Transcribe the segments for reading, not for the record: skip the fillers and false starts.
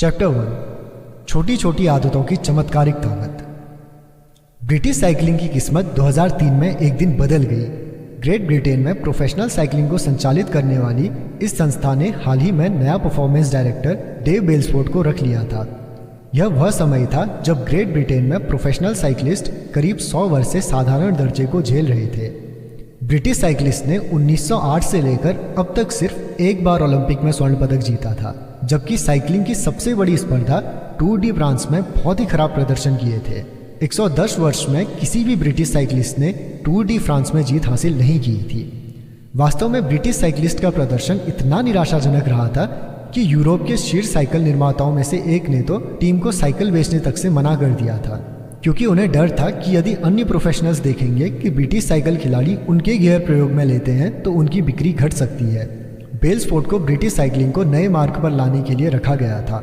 Chapter 1 छोटी छोटी आदतों की चमत्कारिक ताकत। ब्रिटिश साइकिलिंग की किस्मत 2003 में एक दिन बदल गई। ग्रेट ब्रिटेन में प्रोफेशनल साइकिलिंग को संचालित करने वाली इस संस्था ने हाल ही में नया परफॉर्मेंस डायरेक्टर डेव बेल्सफोर्ड को रख लिया था। यह वह समय था जब ग्रेट ब्रिटेन में प्रोफेशनल साइकिलिस्ट करीब 100 वर्ष से साधारण दर्जे को झेल रहे थे। ब्रिटिश साइकिलिस्ट ने 1908 से लेकर अब तक सिर्फ एक बार ओलंपिक में स्वर्ण पदक जीता था, जबकि साइकिलिंग की सबसे बड़ी स्पर्धा टूर डी फ्रांस में बहुत ही खराब प्रदर्शन किए थे। 110 वर्ष में किसी भी ब्रिटिश साइकिलिस्ट ने टूर डी फ्रांस में जीत हासिल नहीं की थी। वास्तव में ब्रिटिश साइकिलिस्ट का प्रदर्शन इतना निराशाजनक रहा था कि यूरोप के शीर्ष साइकिल निर्माताओं में से एक ने तो टीम को साइकिल बेचने तक से मना कर दिया था, क्योंकि उन्हें डर था कि यदि अन्य प्रोफेशनल्स देखेंगे कि ब्रिटिश साइकिल खिलाड़ी उनके गियर प्रयोग में लेते हैं तो उनकी बिक्री घट सकती है। बेल्सफोर्ड को ब्रिटिश साइकिलिंग को नए मार्ग पर लाने के लिए रखा गया था।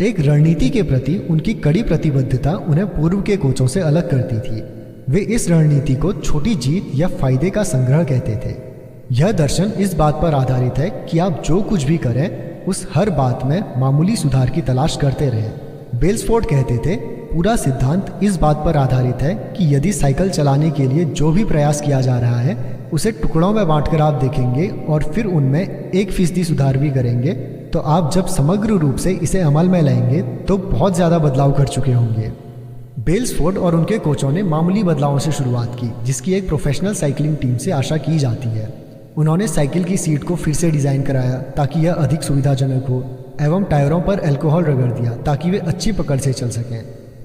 एक रणनीति के प्रति उनकी कड़ी प्रतिबद्धता उन्हें पूर्व के कोचों से अलग करती थी। वे इस रणनीति को छोटी जीत या फायदे का संग्रह कहते थे। यह दर्शन इस बात पर आधारित है कि आप जो कुछ भी करें उस हर बात में मामूली सुधार की तलाश करते रहें। बेल्सफोर्ड कहते थे, पूरा सिद्धांत इस बात पर आधारित है कि यदि साइकिल चलाने के लिए जो भी प्रयास किया जा रहा है उसे टुकड़ों में बांटकर आप देखेंगे और फिर उनमें 1% सुधार भी करेंगे, तो आप जब समग्र रूप से इसे अमल में लाएंगे तो बहुत ज़्यादा बदलाव कर चुके होंगे। बेल्सफोर्ड और उनके कोचों ने मामूली बदलावों से शुरुआत की, जिसकी एक प्रोफेशनल साइकिलिंग टीम से आशा की जाती है। उन्होंने साइकिल की सीट को फिर से डिज़ाइन कराया ताकि यह अधिक सुविधाजनक हो, एवं टायरों पर अल्कोहल रगड़ दिया ताकि वे अच्छी पकड़ से चल सकें।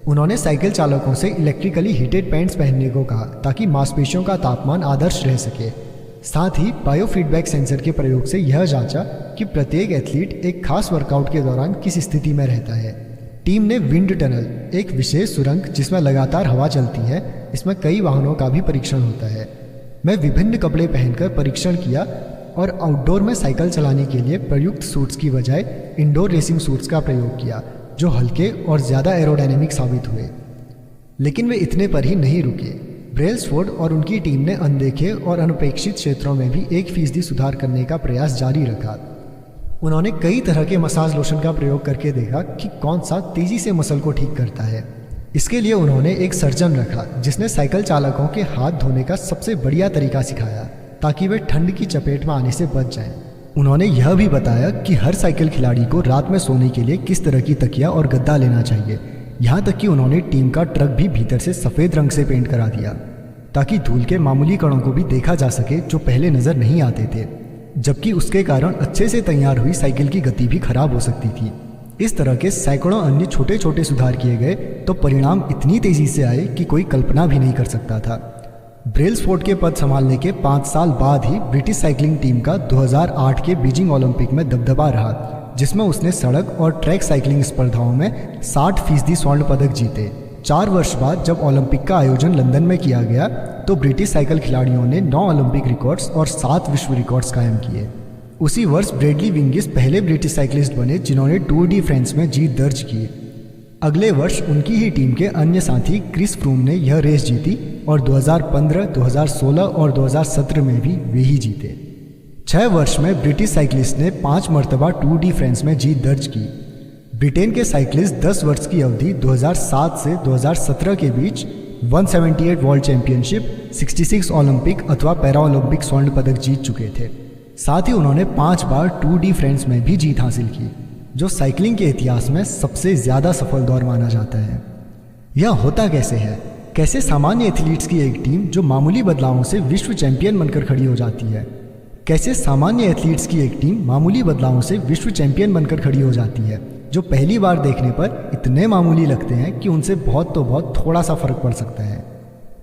उन्होंने साइकिल चालकों से इलेक्ट्रिकली हीटेड पैंट्स पहनने को कहा ताकि मांसपेशियों का तापमान आदर्श रह सके। साथ ही बायोफीडबैक सेंसर के प्रयोग से यह जांचा कि प्रत्येक एथलीट एक खास वर्कआउट के दौरान किस स्थिति में रहता है। टीम ने विंड टनल, एक विशेष सुरंग जिसमें लगातार हवा चलती है, इसमें कई वाहनों का भी परीक्षण होता है, में विभिन्न कपड़े पहनकर परीक्षण किया और आउटडोर में साइकिल चलाने के लिए प्रयुक्त सूट्स की बजाय इंडोर रेसिंग सूट्स का प्रयोग किया, जो हल्के और ज़्यादा एरोडायनेमिक साबित हुए। लेकिन वे इतने पर ही नहीं रुके। बेल्सफोर्ड और उनकी टीम ने अनदेखे और अनपेक्षित क्षेत्रों में भी 1% सुधार करने का प्रयास जारी रखा। उन्होंने कई तरह के मसाज लोशन का प्रयोग करके देखा कि कौन सा तेज़ी से मसल को ठीक करता है। इसके लिए उन्होंने एक सर्जन रखा जिसने साइकिल चालकों के हाथ धोने का सबसे बढ़िया तरीका सिखाया ताकि वे ठंड की चपेट में आने से बच जाएं। उन्होंने यह भी बताया कि हर साइकिल खिलाड़ी को रात में सोने के लिए किस तरह की तकिया और गद्दा लेना चाहिए। यहाँ तक कि उन्होंने टीम का ट्रक भी भीतर से सफ़ेद रंग से पेंट करा दिया ताकि धूल के मामूली कणों को भी देखा जा सके जो पहले नज़र नहीं आते थे, जबकि उसके कारण अच्छे से तैयार हुई साइकिल की गति भी खराब हो सकती थी। इस तरह के सैकड़ों अन्य छोटे छोटे सुधार किए गए तो परिणाम इतनी तेज़ी से आए कि कोई कल्पना भी नहीं कर सकता था। बेल्सफोर्ड के पद संभालने के 5 साल बाद ही ब्रिटिश साइकिलिंग टीम का 2008 के बीजिंग ओलंपिक में दबदबा रहा, जिसमें उसने सड़क और ट्रैक साइकिलिंग स्पर्धाओं में 60% स्वर्ण पदक जीते। 4 वर्ष बाद जब ओलंपिक का आयोजन लंदन में किया गया तो ब्रिटिश साइकिल खिलाड़ियों ने 9 ओलंपिक रिकॉर्ड्स और 7 विश्व रिकॉर्ड्स कायम किए। उसी वर्ष ब्रैडली विंगिस पहले ब्रिटिश साइकिलिस्ट बने जिन्होंने टूर डी फ्रांस में जीत दर्ज की। अगले वर्ष उनकी ही टीम के अन्य साथी क्रिस फ्रूम ने यह रेस जीती और 2015, 2016 और 2017 में भी वे ही जीते। 6 वर्ष में ब्रिटिश साइकिलिस्ट ने 5 मरतबा टूर डी फ्रांस में जीत दर्ज की। ब्रिटेन के साइकिलिस्ट 10 वर्ष की अवधि 2007 से 2017 के बीच 178 वर्ल्ड चैंपियनशिप, 66 ओलंपिक अथवा पैरा ओलंपिक स्वर्ण पदक जीत चुके थे। साथ ही उन्होंने 5 बार टूर डी फ्रांस में भी जीत हासिल की, जो साइकिलिंग के इतिहास में सबसे ज़्यादा सफल दौर माना जाता है। यह होता कैसे है? कैसे सामान्य एथलीट्स की एक टीम जो मामूली बदलावों से विश्व चैंपियन बनकर खड़ी हो जाती है? कैसे सामान्य एथलीट्स की एक टीम मामूली बदलावों से विश्व चैंपियन बनकर खड़ी हो जाती है, जो पहली बार देखने पर इतने मामूली लगते हैं कि उनसे बहुत तो बहुत थोड़ा सा फर्क पड़ सकता है?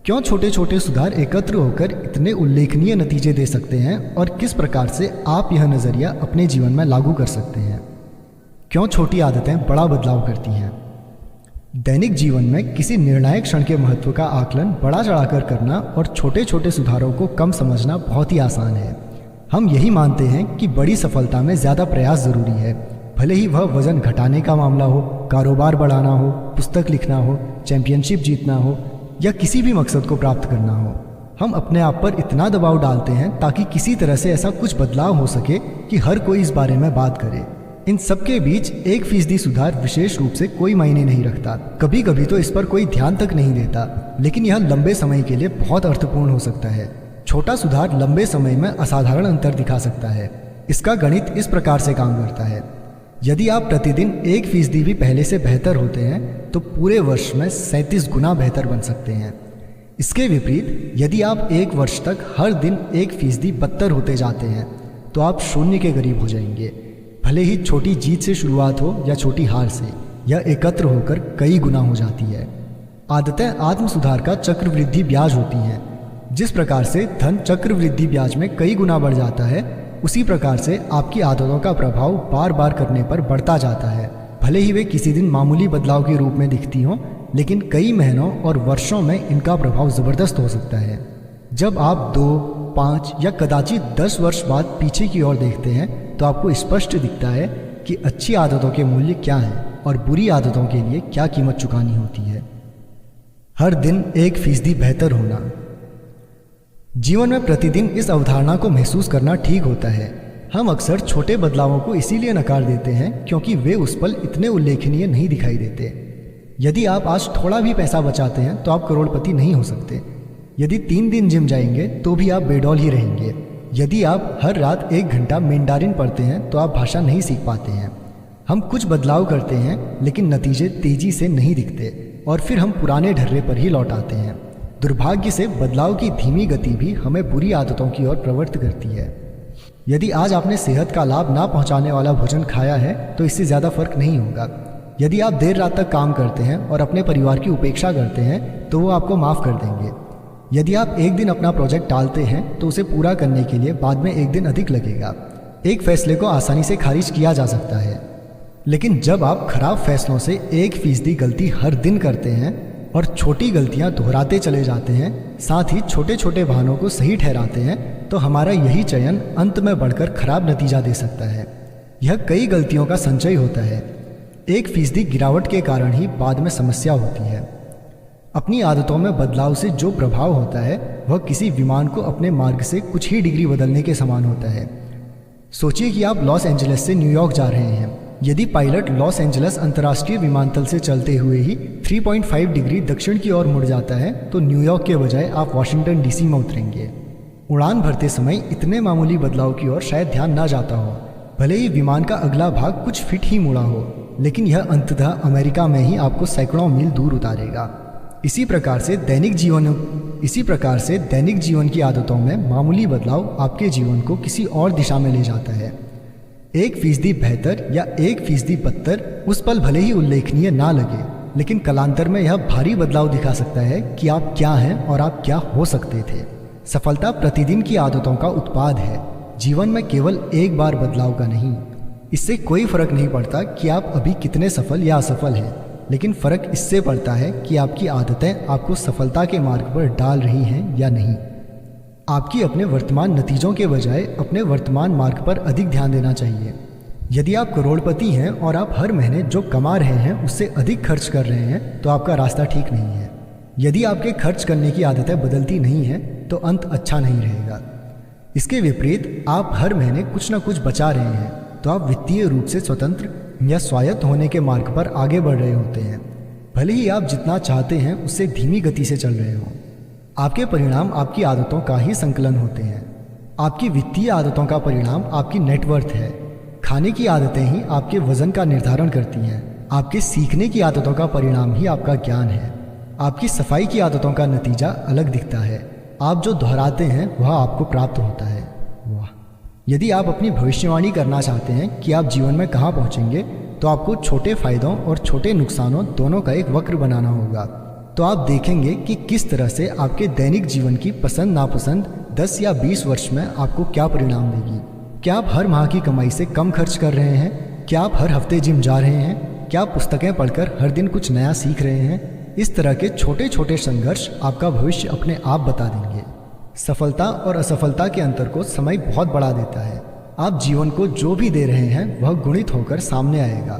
क्यों छोटे छोटे सुधार एकत्र होकर इतने उल्लेखनीय नतीजे दे सकते हैं और किस प्रकार से आप यह नज़रिया अपने जीवन में लागू कर सकते हैं? क्यों छोटी आदतें बड़ा बदलाव करती हैं? दैनिक जीवन में किसी निर्णायक क्षण के महत्व का आकलन बड़ा चढ़ाकर करना और छोटे छोटे सुधारों को कम समझना बहुत ही आसान है। हम यही मानते हैं कि बड़ी सफलता में ज़्यादा प्रयास ज़रूरी है, भले ही वह वज़न घटाने का मामला हो, कारोबार बढ़ाना हो, पुस्तक लिखना हो, चैंपियनशिप जीतना हो या किसी भी मकसद को प्राप्त करना हो। हम अपने आप पर इतना दबाव डालते हैं ताकि किसी तरह से ऐसा कुछ बदलाव हो सके कि हर कोई इस बारे में बात करे। इन सब के बीच 1% सुधार विशेष रूप से कोई मायने नहीं रखता। कभी कभी तो इस पर कोई ध्यान तक नहीं देता, लेकिन यह लंबे समय के लिए बहुत अर्थपूर्ण हो सकता है। छोटा सुधार लंबे समय में असाधारण अंतर दिखा सकता है। इसका गणित इस प्रकार से काम करता है। यदि आप प्रतिदिन 1% भी पहले से बेहतर होते हैं तो पूरे वर्ष में 37 गुना बेहतर बन सकते हैं। इसके विपरीत यदि आप 1 वर्ष तक हर दिन 1% बदतर होते जाते हैं तो आप शून्य के करीब हो जाएंगे। भले ही छोटी जीत से शुरुआत हो या छोटी हार से, यह एकत्र होकर कई गुना हो जाती है। आदतें आत्म सुधार का चक्रवृद्धि ब्याज होती हैं। जिस प्रकार से धन चक्रवृद्धि ब्याज में कई गुना बढ़ जाता है, उसी प्रकार से आपकी आदतों का प्रभाव बार बार करने पर बढ़ता जाता है। भले ही वे किसी दिन मामूली बदलाव के रूप में दिखती हों, लेकिन कई महीनों और वर्षों में इनका प्रभाव ज़बरदस्त हो सकता है। जब आप 2, 5 या कदाचित 10 वर्ष बाद पीछे की ओर देखते हैं तो आपको स्पष्ट दिखता है कि अच्छी आदतों के मूल्य क्या हैं और बुरी आदतों के लिए क्या कीमत चुकानी होती है। हर दिन 1% बेहतर होना। जीवन में प्रतिदिन इस अवधारणा को महसूस करना ठीक होता है। हम अक्सर छोटे बदलावों को इसीलिए नकार देते हैं क्योंकि वे उस पल इतने उल्लेखनीय नहीं दिखाई देते। यदि आप आज थोड़ा भी पैसा बचाते हैं तो आप करोड़पति नहीं हो सकते। यदि 3 दिन जिम जाएंगे तो भी आप बेडौल ही रहेंगे। यदि आप हर रात 1 घंटा मैंडारिन पढ़ते हैं तो आप भाषा नहीं सीख पाते हैं। हम कुछ बदलाव करते हैं लेकिन नतीजे तेजी से नहीं दिखते और फिर हम पुराने ढर्रे पर ही लौट आते हैं। दुर्भाग्य से बदलाव की धीमी गति भी हमें बुरी आदतों की ओर प्रवृत्त करती है। यदि आज आपने सेहत का लाभ ना पहुंचाने वाला भोजन खाया है तो इससे ज़्यादा फर्क नहीं होगा। यदि आप देर रात तक काम करते हैं और अपने परिवार की उपेक्षा करते हैं तो वो आपको माफ़ कर देंगे। यदि आप एक दिन अपना प्रोजेक्ट टालते हैं तो उसे पूरा करने के लिए बाद में 1 दिन अधिक लगेगा। एक फैसले को आसानी से खारिज किया जा सकता है, लेकिन जब आप खराब फैसलों से 1% गलती हर दिन करते हैं और छोटी गलतियां दोहराते चले जाते हैं, साथ ही छोटे छोटे बहानों को सही ठहराते हैं, तो हमारा यही चयन अंत में बढ़कर खराब नतीजा दे सकता है। यह कई गलतियों का संचय होता है। 1% गिरावट के कारण ही बाद में समस्या होती है। अपनी आदतों में बदलाव से जो प्रभाव होता है वह किसी विमान को अपने मार्ग से कुछ ही डिग्री बदलने के समान होता है। सोचिए कि आप लॉस एंजलिस से न्यूयॉर्क जा रहे हैं। यदि पायलट लॉस एंजलिस अंतर्राष्ट्रीय विमानतल से चलते हुए ही 3.5 डिग्री दक्षिण की ओर मुड़ जाता है तो न्यूयॉर्क के बजाय आप वाशिंगटन डीसी में उतरेंगे। उड़ान भरते समय इतने मामूली बदलाव की ओर शायद ध्यान ना जाता हो। भले ही विमान का अगला भाग कुछ फिट ही मुड़ा हो, लेकिन यह अंततः अमेरिका में ही आपको सैकड़ों मील दूर उतारेगा। इसी प्रकार से दैनिक जीवन की आदतों में मामूली बदलाव आपके जीवन को किसी और दिशा में ले जाता है। 1% बेहतर या 1% बदतर उस पल भले ही उल्लेखनीय ना लगे, लेकिन कालांतर में यह भारी बदलाव दिखा सकता है कि आप क्या हैं और आप क्या हो सकते थे। सफलता प्रतिदिन की आदतों का उत्पाद है, जीवन में केवल एक बार बदलाव का नहीं। इससे कोई फर्क नहीं पड़ता कि आप अभी कितने सफल या असफल हैं, लेकिन फ़र्क इससे पड़ता है कि आपकी आदतें आपको सफलता के मार्ग पर डाल रही हैं या नहीं। आपकी अपने वर्तमान नतीजों के बजाय अपने वर्तमान मार्ग पर अधिक ध्यान देना चाहिए। यदि आप करोड़पति हैं और आप हर महीने जो कमा रहे हैं उससे अधिक खर्च कर रहे हैं तो आपका रास्ता ठीक नहीं है। यदि आपके खर्च करने की आदतें बदलती नहीं हैं तो अंत अच्छा नहीं रहेगा। इसके विपरीत आप हर महीने कुछ न कुछ बचा रहे हैं तो आप वित्तीय रूप से स्वतंत्र या स्वायत्त होने के मार्ग पर आगे बढ़ रहे होते हैं। भले ही आप जितना चाहते हैं उससे धीमी गति से चल रहे हों। आपके परिणाम आपकी आदतों का ही संकलन होते हैं। आपकी वित्तीय आदतों का परिणाम आपकी नेटवर्थ है। खाने की आदतें ही आपके वजन का निर्धारण करती हैं। आपके सीखने की आदतों का परिणाम ही आपका ज्ञान है। आपकी सफाई की आदतों का नतीजा अलग दिखता है। आप जो दोहराते हैं वह आपको प्राप्त होता है। वाह! यदि आप अपनी भविष्यवाणी करना चाहते हैं कि आप जीवन में कहाँ पहुँचेंगे तो आपको छोटे फायदों और छोटे नुकसानों दोनों का एक वक्र बनाना होगा। तो आप देखेंगे कि किस तरह से आपके दैनिक जीवन की पसंद नापसंद 10 या 20 वर्ष में आपको क्या परिणाम देगी। क्या आप हर माह की कमाई से कम खर्च कर रहे हैं? क्या आप हर हफ्ते जिम जा रहे हैं? क्या आप पुस्तकें पढ़कर हर दिन कुछ नया सीख रहे हैं? इस तरह के छोटे छोटे संघर्ष आपका भविष्य अपने आप बता देंगे। सफलता और असफलता के अंतर को समय बहुत बढ़ा देता है। आप जीवन को जो भी दे रहे हैं वह गुणित होकर सामने आएगा।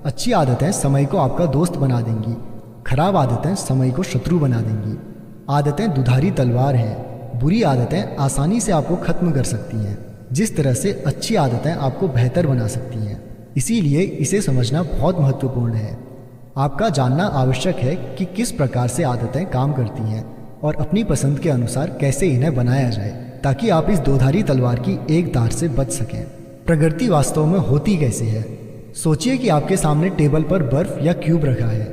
अच्छी आदतें समय को आपका दोस्त बना देंगी, खराब आदतें समय को शत्रु बना देंगी। आदतें दुधारी तलवार हैं। बुरी आदतें आसानी से आपको खत्म कर सकती हैं, जिस तरह से अच्छी आदतें आपको बेहतर बना सकती हैं। इसीलिए इसे समझना बहुत महत्वपूर्ण है। आपका जानना आवश्यक है कि किस प्रकार से आदतें काम करती हैं और अपनी पसंद के अनुसार कैसे इन्हें बनाया जाए, ताकि आप इस दोधारी तलवार की एक धार से बच सकें। प्रकृति वास्तव में होती कैसे है? सोचिए कि आपके सामने टेबल पर बर्फ या क्यूब रखा है।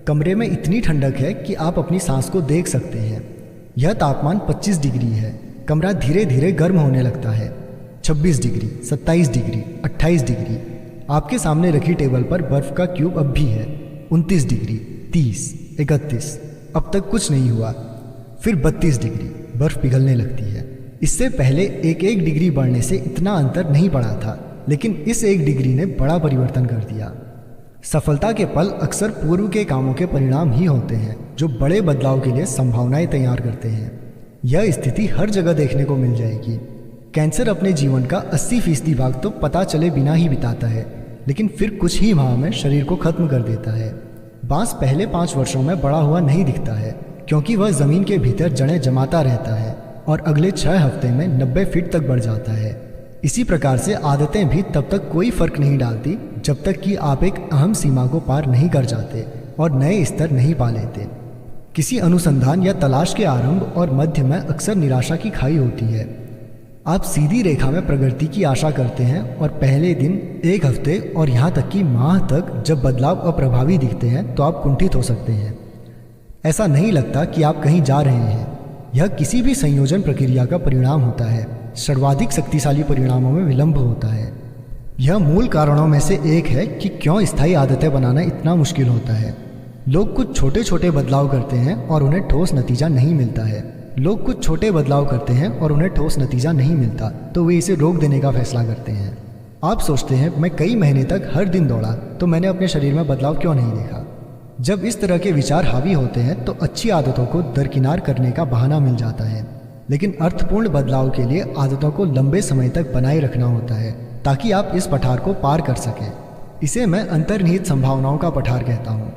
कमरे में इतनी ठंडक है कि आप अपनी सांस को देख सकते हैं। यह तापमान 25 डिग्री है। कमरा धीरे धीरे गर्म होने लगता है। 26 डिग्री, 27 डिग्री, 28 डिग्री। आपके सामने रखी टेबल पर बर्फ का क्यूब अब भी है। 29 डिग्री, 30, 31। अब तक कुछ नहीं हुआ। फिर 32 डिग्री, बर्फ पिघलने लगती है। इससे पहले एक डिग्री बढ़ने से इतना अंतर नहीं पड़ा था, लेकिन इस 1 डिग्री ने बड़ा परिवर्तन कर दिया। सफलता के पल अक्सर पूर्व के कामों के परिणाम ही होते हैं, जो बड़े बदलाव के लिए संभावनाएं तैयार करते हैं। यह स्थिति हर जगह देखने को मिल जाएगी। कैंसर अपने जीवन का 80% भाग तो पता चले बिना ही बिताता है, लेकिन फिर कुछ ही माह में शरीर को खत्म कर देता है। बांस पहले 5 वर्षों में बड़ा हुआ नहीं दिखता है, क्योंकि वह जमीन के भीतर जड़ें जमाता रहता है और अगले 6 हफ्ते में 90 फीट तक बढ़ जाता है। इसी प्रकार से आदतें भी तब तक कोई फर्क नहीं डालती जब तक कि आप एक अहम सीमा को पार नहीं कर जाते और नए स्तर नहीं पा लेते। किसी अनुसंधान या तलाश के आरंभ और मध्य में अक्सर निराशा की खाई होती है। आप सीधी रेखा में प्रगति की आशा करते हैं और पहले दिन, 1 हफ्ते और यहाँ तक कि माह तक जब बदलाव अप्रभावी दिखते हैं तो आप कुंठित हो सकते हैं। ऐसा नहीं लगता कि आप कहीं जा रहे हैं। यह किसी भी संयोजन प्रक्रिया का परिणाम होता है। सर्वाधिक शक्तिशाली परिणामों में विलंब होता है। यह मूल कारणों में से एक है कि क्यों स्थायी आदतें बनाना इतना मुश्किल होता है। लोग कुछ छोटे छोटे बदलाव करते हैं और उन्हें ठोस नतीजा नहीं मिलता है। लोग कुछ छोटे बदलाव करते हैं और उन्हें ठोस नतीजा नहीं मिलता तो वे इसे रोक देने का फैसला करते हैं। आप सोचते हैं, मैं कई महीने तक हर दिन दौड़ा तो मैंने अपने शरीर में बदलाव क्यों नहीं देखा। जब इस तरह के विचार हावी होते हैं तो अच्छी आदतों को दरकिनार करने का बहाना मिल जाता है। लेकिन अर्थपूर्ण बदलाव के लिए आदतों को लंबे समय तक बनाए रखना होता है, ताकि आप इस पठार को पार कर सकें। इसे मैं अंतर्निहित संभावनाओं का पठार कहता हूँ।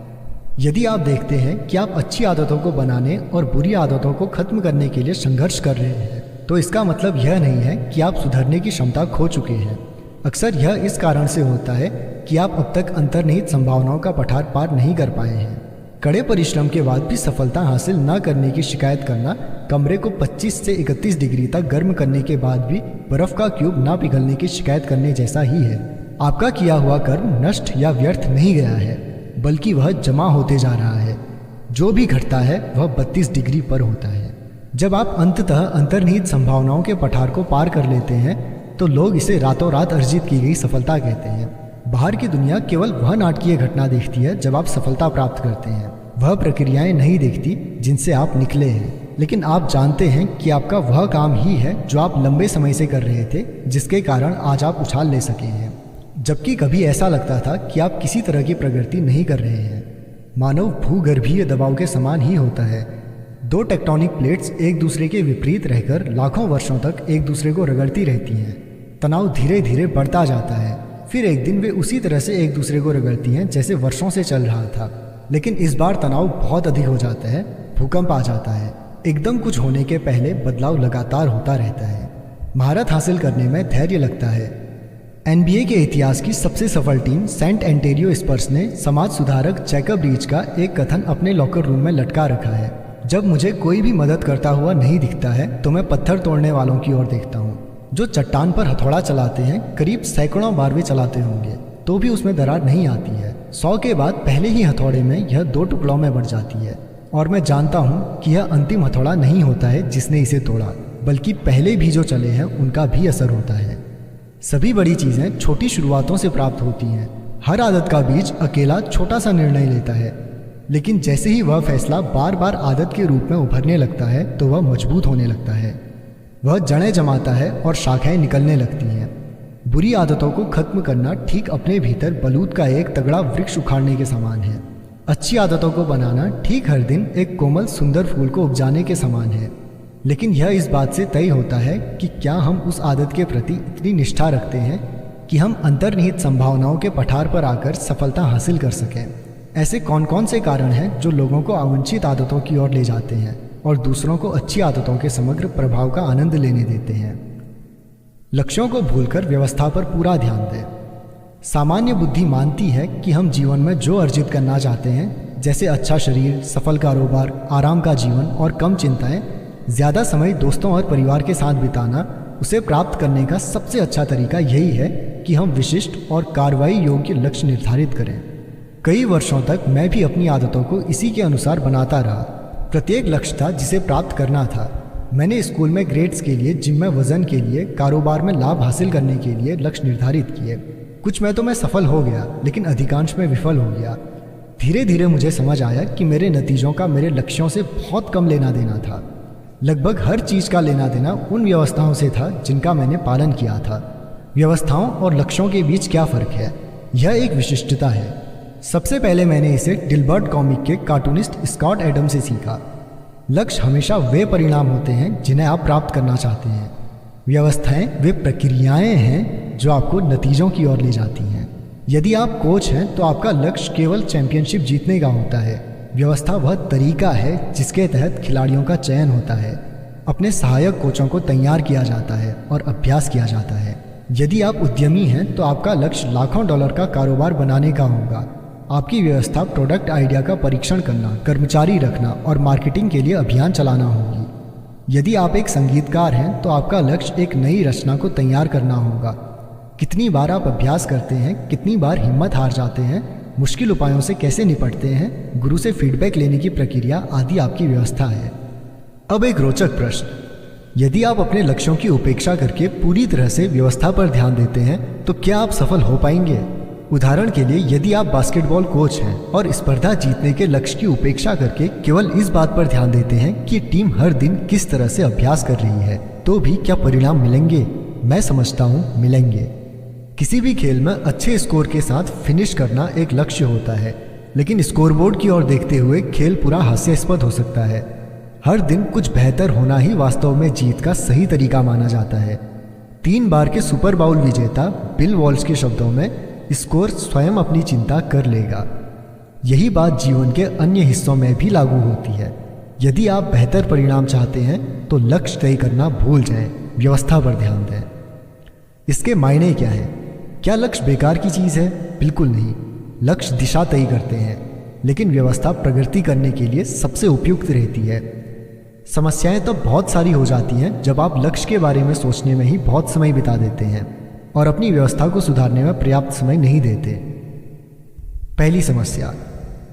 यदि आप देखते हैं कि आप अच्छी आदतों को बनाने और बुरी आदतों को खत्म करने के लिए संघर्ष कर रहे हैं, तो इसका मतलब यह नहीं है कि आप सुधरने की क्षमता खो चुके हैं। अक्सर यह इस कारण से होता है कि आप अब तक अंतर्निहित संभावनाओं का पठार पार नहीं कर पाए हैं। कड़े परिश्रम के बाद भी सफलता हासिल न करने की शिकायत करना कमरे को 25 से 31 डिग्री तक गर्म करने के बाद भी बर्फ का क्यूब ना पिघलने की शिकायत करने जैसा ही है। आपका किया हुआ कर्म नष्ट या व्यर्थ नहीं गया है, बल्कि वह जमा होते जा रहा है। जो भी घटता है वह 32 डिग्री पर होता है। जब आप अंततः अंतर्निहित संभावनाओं के पठार को पार कर लेते हैं तो लोग इसे रातों रात अर्जित की गई सफलता कहते हैं। बाहर की दुनिया केवल वह नाटकीय घटना देखती है जब आप सफलता प्राप्त करते हैं। वह प्रक्रियाएं नहीं देखती जिनसे आप निकले हैं। लेकिन आप जानते हैं कि आपका वह काम ही है जो आप लंबे समय से कर रहे थे, जिसके कारण आज आप उछाल ले सके हैं। जबकि कभी ऐसा लगता था कि आप किसी तरह की प्रगति नहीं कर रहे हैं। मानव भूगर्भीय दबाव के समान ही होता है। 2 टेक्टोनिक प्लेट्स एक दूसरे के विपरीत रहकर लाखों वर्षों तक एक दूसरे को रगड़ती रहती हैं। तनाव धीरे धीरे बढ़ता जाता है। फिर एक दिन वे उसी तरह से एक दूसरे को रगड़ती हैं जैसे वर्षों से चल रहा था। लेकिन इस बार तनाव बहुत अधिक हो जाता है। भूकंप आ जाता है। एकदम कुछ होने के पहले बदलाव लगातार होता रहता है। महारत हासिल करने में धैर्य लगता है। NBA के इतिहास की सबसे सफल टीम सेंट एंटेरियो स्पर्स ने समाज सुधारक जैकब रीच का एक कथन अपने लॉकर रूम में लटका रखा है। जब मुझे कोई भी मदद करता हुआ नहीं दिखता है तो मैं पत्थर तोड़ने वालों की ओर देखता हूँ। जो चट्टान पर हथौड़ा चलाते हैं करीब सैकड़ों बार वे चलाते होंगे तो भी उसमें दरार नहीं आती है। 100 के बाद पहले ही हथौड़े में यह 2 टुकड़ों में बढ़ जाती है। और मैं जानता हूँ कि यह अंतिम हथौड़ा नहीं होता है जिसने इसे तोड़ा, बल्कि पहले भी जो चले हैं उनका भी असर होता है। सभी बड़ी चीज़ें छोटी शुरुआतों से प्राप्त होती हैं। हर आदत का बीज अकेला छोटा सा निर्णय लेता है, लेकिन जैसे ही वह फैसला बार बार आदत के रूप में उभरने लगता है तो वह मजबूत होने लगता है। वह जड़ें जमाता है और शाखाएं निकलने लगती हैं। बुरी आदतों को खत्म करना ठीक अपने भीतर बलूत का एक तगड़ा वृक्ष उखाड़ने के समान है। अच्छी आदतों को बनाना ठीक हर दिन एक कोमल सुंदर फूल को उपजाने के समान है। लेकिन यह इस बात से तय होता है कि क्या हम उस आदत के प्रति इतनी निष्ठा रखते हैं कि हम अंतर्निहित संभावनाओं के पठार पर आकर सफलता हासिल कर सकें। ऐसे कौन कौन से कारण हैं जो लोगों को अवांछित आदतों की ओर ले जाते हैं और दूसरों को अच्छी आदतों के समग्र प्रभाव का आनंद लेने देते हैं। लक्ष्यों को भूलकर व्यवस्था पर पूरा ध्यान दें। सामान्य बुद्धि मानती है कि हम जीवन में जो अर्जित करना चाहते हैं, जैसे अच्छा शरीर, सफल कारोबार, आराम का जीवन और कम चिंताएं, ज़्यादा समय दोस्तों और परिवार के साथ बिताना, उसे प्राप्त करने का सबसे अच्छा तरीका यही है कि हम विशिष्ट और कार्रवाई योग्य लक्ष्य निर्धारित करें। कई वर्षों तक मैं भी अपनी आदतों को इसी के अनुसार बनाता रहा। प्रत्येक लक्ष्य था जिसे प्राप्त करना था। मैंने स्कूल में ग्रेड्स के लिए, जिम में वजन के लिए, कारोबार में लाभ हासिल करने के लिए लक्ष्य निर्धारित किए। कुछ में तो मैं सफल हो गया, लेकिन अधिकांश में विफल हो गया। धीरे धीरे मुझे समझ आया कि मेरे नतीजों का मेरे लक्ष्यों से बहुत कम लेना देना था। लगभग हर चीज़ का लेना देना उन व्यवस्थाओं से था जिनका मैंने पालन किया था। व्यवस्थाओं और लक्ष्यों के बीच क्या फ़र्क है? यह एक विशिष्टता है। सबसे पहले मैंने इसे डिल्बर्ट कॉमिक के कार्टूनिस्ट स्कॉट एडम से सीखा। लक्ष्य हमेशा वे परिणाम होते हैं जिन्हें आप प्राप्त करना चाहते हैं। व्यवस्थाएं वे प्रक्रियाएं हैं जो आपको नतीजों की ओर ले जाती हैं। यदि आप कोच हैं तो आपका लक्ष्य केवल चैंपियनशिप जीतने का होता है। व्यवस्था वह तरीका है जिसके तहत खिलाड़ियों का चयन होता है, अपने सहायक कोचों को तैयार किया जाता है और अभ्यास किया जाता है। यदि आप उद्यमी हैं तो आपका लक्ष्य लाखों डॉलर का कारोबार बनाने का होगा। आपकी व्यवस्था प्रोडक्ट आइडिया का परीक्षण करना, कर्मचारी रखना और मार्केटिंग के लिए अभियान चलाना होगी। यदि आप एक संगीतकार हैं तो आपका लक्ष्य एक नई रचना को तैयार करना होगा। कितनी बार आप अभ्यास करते हैं, कितनी बार हिम्मत हार जाते हैं, मुश्किल उपायों से कैसे निपटते हैं, गुरु से फीडबैक लेने की प्रक्रिया आदि आपकी व्यवस्था है। अब एक रोचक प्रश्न, यदि आप अपने लक्ष्यों की उपेक्षा करके पूरी तरह से व्यवस्था पर ध्यान देते हैं तो क्या आप सफल हो पाएंगे? उदाहरण के लिए, यदि आप बास्केटबॉल कोच हैं और स्पर्धा जीतने के लक्ष्य की उपेक्षा करके केवल इस बात पर ध्यान देते हैं कि टीम हर दिन किस तरह से अभ्यास कर रही है, तो भी क्या परिणाम मिलेंगे? मैं समझता हूँ मिलेंगे। किसी भी खेल में अच्छे स्कोर के साथ फिनिश करना एक लक्ष्य होता है, लेकिन स्कोरबोर्ड की ओर देखते हुए खेल पूरा हास्यास्पद हो सकता है। हर दिन कुछ बेहतर होना ही वास्तव में जीत का सही तरीका माना जाता है। 3 बार के सुपर बाउल विजेता बिल वॉल्श के शब्दों में, स्कोर स्वयं अपनी चिंता कर लेगा। यही बात जीवन के अन्य हिस्सों में भी लागू होती है। यदि आप बेहतर परिणाम चाहते हैं तो लक्ष्य तय करना भूल जाएं, व्यवस्था पर ध्यान दें। इसके मायने क्या हैं? क्या लक्ष्य बेकार की चीज़ है? बिल्कुल नहीं। लक्ष्य दिशा तय करते हैं, लेकिन व्यवस्था प्रगति करने के लिए सबसे उपयुक्त रहती है। समस्याएं तब बहुत सारी हो जाती हैं जब आप लक्ष्य के बारे में सोचने में ही बहुत समय बिता देते हैं और अपनी व्यवस्था को सुधारने में पर्याप्त समय नहीं देते। पहली समस्या,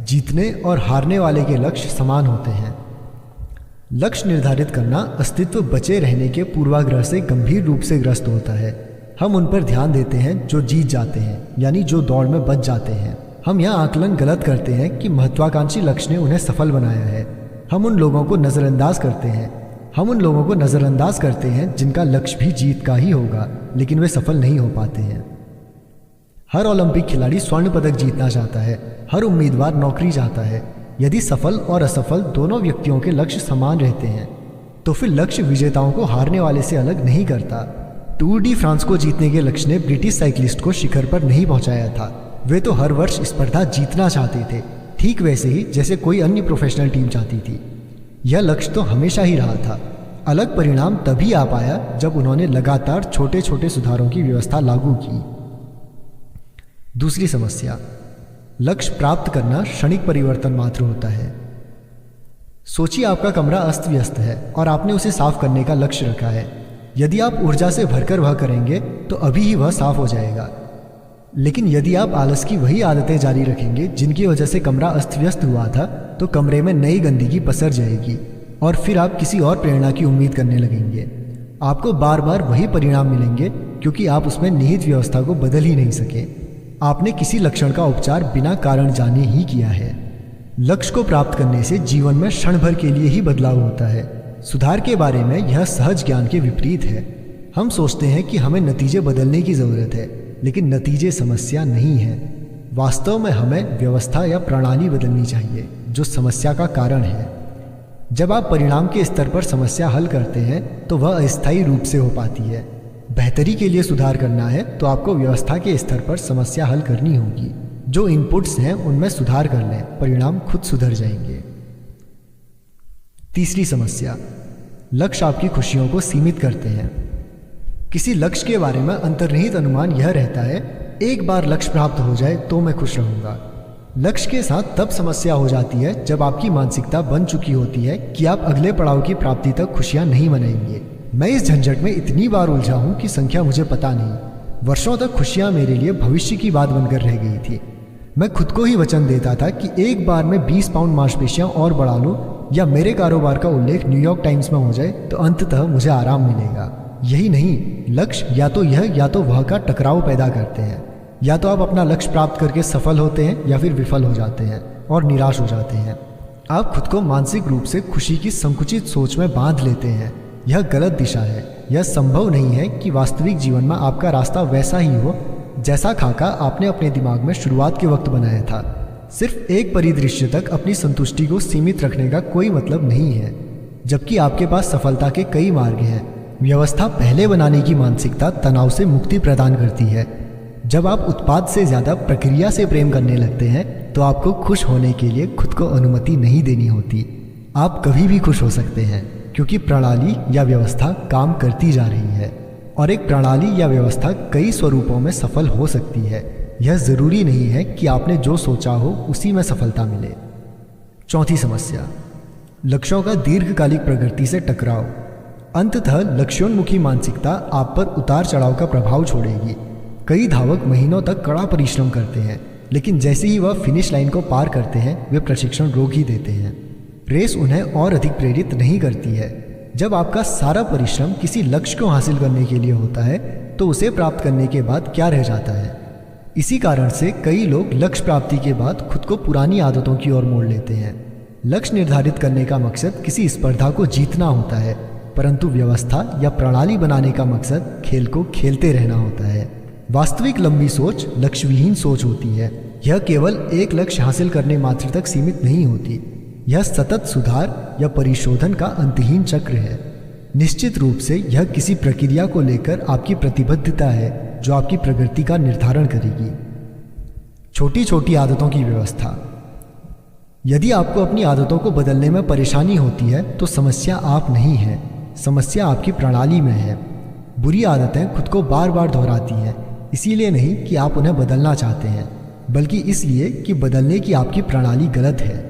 जीतने और हारने वाले के लक्ष्य समान होते हैं। लक्ष्य निर्धारित करना अस्तित्व बचे रहने के पूर्वाग्रह से गंभीर रूप से ग्रस्त होता है। हम उन पर ध्यान देते हैं जो जीत जाते हैं, यानी जो दौड़ में बच जाते हैं। हम यह आकलन गलत करते हैं कि महत्वाकांक्षी लक्ष्य ने उन्हें सफल बनाया है। हम उन लोगों को नज़रअंदाज करते हैं जिनका लक्ष्य भी जीत का ही होगा, लेकिन वे सफल नहीं हो पाते हैं। हर ओलंपिक खिलाड़ी स्वर्ण पदक जीतना चाहता है, हर उम्मीदवार नौकरी चाहता है। यदि सफल और असफल दोनों व्यक्तियों के लक्ष्य समान रहते हैं तो फिर लक्ष्य विजेताओं को हारने वाले से अलग नहीं करता। टूर डी फ्रांस को जीतने के लक्ष्य ने ब्रिटिश साइकिलिस्ट को शिखर पर नहीं पहुंचाया था। वे तो हर वर्ष स्पर्धा जीतना चाहते थे, ठीक वैसे ही जैसे कोई अन्य प्रोफेशनल टीम चाहती थी। यह लक्ष्य तो हमेशा ही रहा था। अलग परिणाम तभी आ पाया जब उन्होंने लगातार छोटे छोटे सुधारों की व्यवस्था लागू की। दूसरी समस्या, लक्ष्य प्राप्त करना क्षणिक परिवर्तन मात्र होता है। सोचिए, आपका कमरा अस्त व्यस्त है और आपने उसे साफ करने का लक्ष्य रखा है। यदि आप ऊर्जा से भरकर वह करेंगे तो अभी ही वह साफ हो जाएगा। लेकिन यदि आप आलस की वही आदतें जारी रखेंगे जिनकी वजह से कमरा अस्त व्यस्त हुआ था, तो कमरे में नई गंदगी पसर जाएगी और फिर आप किसी और प्रेरणा की उम्मीद करने लगेंगे। आपको बार बार वही परिणाम मिलेंगे क्योंकि आप उसमें निहित व्यवस्था को बदल ही नहीं सके। आपने किसी लक्षण का उपचार बिना कारण जाने ही किया है। लक्ष्य को प्राप्त करने से जीवन में क्षण भर के लिए ही बदलाव होता है। सुधार के बारे में यह सहज ज्ञान के विपरीत है। हम सोचते हैं कि हमें नतीजे बदलने की ज़रूरत है, लेकिन नतीजे समस्या नहीं है। वास्तव में हमें व्यवस्था या प्रणाली बदलनी चाहिए जो समस्या का कारण है। जब आप परिणाम के स्तर पर समस्या हल करते हैं तो वह अस्थायी रूप से हो पाती है। बेहतरी के लिए सुधार करना है तो आपको व्यवस्था के स्तर पर समस्या हल करनी होगी। जो इनपुट्स हैं उनमें सुधार कर लें, परिणाम खुद सुधर जाएंगे। तीसरी समस्या, लक्ष्य आपकी खुशियों को सीमित करते हैं। किसी लक्ष्य के बारे में अंतर्निहित अनुमान यह रहता है एक बार लक्ष्य प्राप्त हो जाए तो मैं खुश रहूँगा। लक्ष्य के साथ तब समस्या हो जाती है जब आपकी मानसिकता बन चुकी होती है कि आप अगले पड़ाव की प्राप्ति तक खुशियाँ नहीं मनाएंगे। मैं इस झंझट में इतनी बार उलझा हूँ कि संख्या मुझे पता नहीं। वर्षों तक खुशियाँ मेरे लिए भविष्य की बात बनकर रह गई थी। मैं खुद को ही वचन देता था कि एक बार मैं 20 पाउंड मांसपेशियाँ और बढ़ा लूँ या मेरे कारोबार का उल्लेख न्यूयॉर्क टाइम्स में हो जाए तो अंततः मुझे आराम मिलेगा। यही नहीं, लक्ष्य या तो यह या तो वह का टकराव पैदा करते हैं। या तो आप अपना लक्ष्य प्राप्त करके सफल होते हैं या फिर विफल हो जाते हैं और निराश हो जाते हैं। आप खुद को मानसिक रूप से खुशी की संकुचित सोच में बांध लेते हैं। यह गलत दिशा है। यह संभव नहीं है कि वास्तविक जीवन में आपका रास्ता वैसा ही हो जैसा खाका आपने अपने दिमाग में शुरुआत के वक्त बनाया था। सिर्फ एक परिदृश्य तक अपनी संतुष्टि को सीमित रखने का कोई मतलब नहीं है, जबकि आपके पास सफलता के कई मार्ग हैं। व्यवस्था पहले बनाने की मानसिकता तनाव से मुक्ति प्रदान करती है। जब आप उत्पाद से ज़्यादा प्रक्रिया से प्रेम करने लगते हैं तो आपको खुश होने के लिए खुद को अनुमति नहीं देनी होती। आप कभी भी खुश हो सकते हैं क्योंकि प्रणाली या व्यवस्था काम करती जा रही है, और एक प्रणाली या व्यवस्था कई स्वरूपों में सफल हो सकती है। यह जरूरी नहीं है कि आपने जो सोचा हो उसी में सफलता मिले। चौथी समस्या, लक्ष्यों का दीर्घकालिक प्रगति से टकराव। अंततः लक्ष्योन्मुखी मानसिकता आप पर उतार चढ़ाव का प्रभाव छोड़ेगी। कई धावक महीनों तक कड़ा परिश्रम करते हैं, लेकिन जैसे ही वह फिनिश लाइन को पार करते हैं वे प्रशिक्षण रोक ही देते हैं। रेस उन्हें और अधिक प्रेरित नहीं करती है। जब आपका सारा परिश्रम किसी लक्ष्य को हासिल करने के लिए होता है तो उसे प्राप्त करने के बाद क्या रह जाता है। इसी कारण से कई लोग लक्ष्य प्राप्ति के बाद खुद को पुरानी आदतों की ओर मोड़ लेते हैं। लक्ष्य निर्धारित करने का मकसद किसी स्पर्धा को जीतना होता है, परंतु व्यवस्था या प्रणाली बनाने का मकसद खेल को खेलते रहना होता है। वास्तविक लंबी सोच लक्ष्यविहीन सोच होती है। यह केवल एक लक्ष्य हासिल करने मात्र तक सीमित नहीं होती। यह सतत सुधार या परिशोधन का अंतहीन चक्र है। निश्चित रूप से यह किसी प्रक्रिया को लेकर आपकी प्रतिबद्धता है जो आपकी प्रगति का निर्धारण करेगी। छोटी छोटी आदतों की व्यवस्था। यदि आपको अपनी आदतों को बदलने में परेशानी होती है तो समस्या आप नहीं है, समस्या आपकी प्रणाली में है। बुरी आदतें खुद को बार बार दोहराती हैं, इसीलिए नहीं कि आप उन्हें बदलना चाहते हैं, बल्कि इसलिए कि बदलने की आपकी प्रणाली गलत है।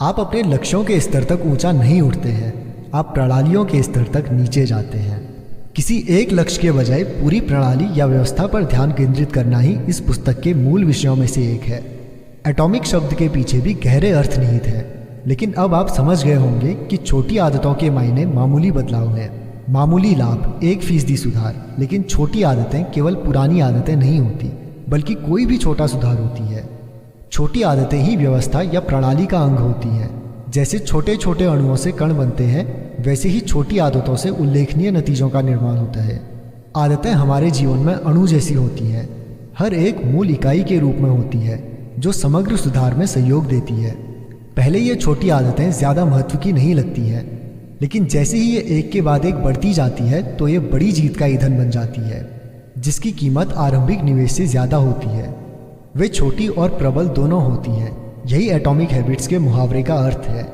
आप अपने लक्ष्यों के स्तर तक ऊंचा नहीं उठते हैं, आप प्रणालियों के स्तर तक नीचे जाते हैं। किसी एक लक्ष्य के बजाय पूरी प्रणाली या व्यवस्था पर ध्यान केंद्रित करना ही इस पुस्तक के मूल विषयों में से एक है। एटॉमिक शब्द के पीछे भी गहरे अर्थ निहित हैं, लेकिन अब आप समझ गए होंगे कि छोटी आदतों के मायने मामूली बदलाव हैं। मामूली लाभ 1% सुधार, लेकिन छोटी आदतें केवल पुरानी आदतें नहीं होती, बल्कि कोई भी छोटा सुधार होती है। छोटी आदतें ही व्यवस्था या प्रणाली का अंग होती हैं। जैसे छोटे छोटे अणुओं से कण बनते हैं, वैसे ही छोटी आदतों से उल्लेखनीय नतीजों का निर्माण होता है। आदतें हमारे जीवन में अणु जैसी होती हैं, हर एक मूल इकाई के रूप में होती है जो समग्र सुधार में सहयोग देती है। पहले ये छोटी आदतें ज़्यादा महत्व की नहीं लगती हैं, लेकिन जैसे ही ये एक के बाद एक बढ़ती जाती है तो ये बड़ी जीत का ईंधन बन जाती है, जिसकी कीमत आरंभिक निवेश से ज़्यादा होती है। वे छोटी और प्रबल दोनों होती हैं। यही एटॉमिक हैबिट्स के मुहावरे का अर्थ है,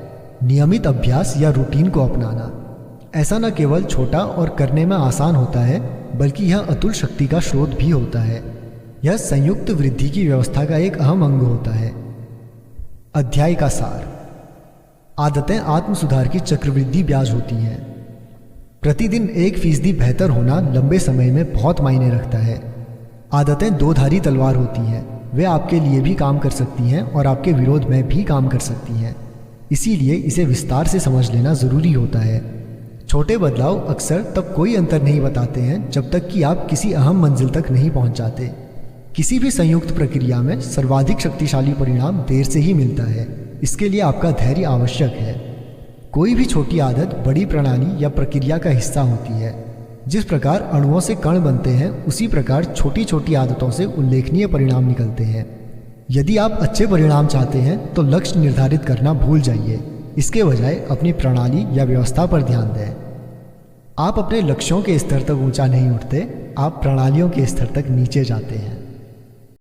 नियमित अभ्यास या रूटीन को अपनाना। ऐसा न केवल छोटा और करने में आसान होता है, बल्कि यह अतुल शक्ति का स्रोत भी होता है। यह संयुक्त वृद्धि की व्यवस्था का एक अहम अंग होता है। अध्याय का सार। आदतें आत्म सुधार की चक्रवृद्धि ब्याज होती हैं। प्रतिदिन 1% बेहतर होना लंबे समय में बहुत मायने रखता है। आदतें दो धारी तलवार होती हैं, वे आपके लिए भी काम कर सकती हैं और आपके विरोध में भी काम कर सकती हैं। इसीलिए इसे विस्तार से समझ लेना ज़रूरी होता है। छोटे बदलाव अक्सर तब कोई अंतर नहीं बताते हैं जब तक कि आप किसी अहम मंजिल तक नहीं पहुंच जाते। किसी भी संयुक्त प्रक्रिया में सर्वाधिक शक्तिशाली परिणाम देर से ही मिलता है। इसके लिए आपका धैर्य आवश्यक है। कोई भी छोटी आदत बड़ी प्रणाली या प्रक्रिया का हिस्सा होती है। जिस प्रकार अणुओं से कण बनते हैं, उसी प्रकार छोटी छोटी आदतों से उल्लेखनीय परिणाम निकलते हैं। यदि आप अच्छे परिणाम चाहते हैं तो लक्ष्य निर्धारित करना भूल जाइए। इसके बजाय अपनी प्रणाली या व्यवस्था पर ध्यान दें। आप अपने लक्ष्यों के स्तर तक ऊंचा नहीं उठते, आप प्रणालियों के स्तर तक नीचे जाते हैं।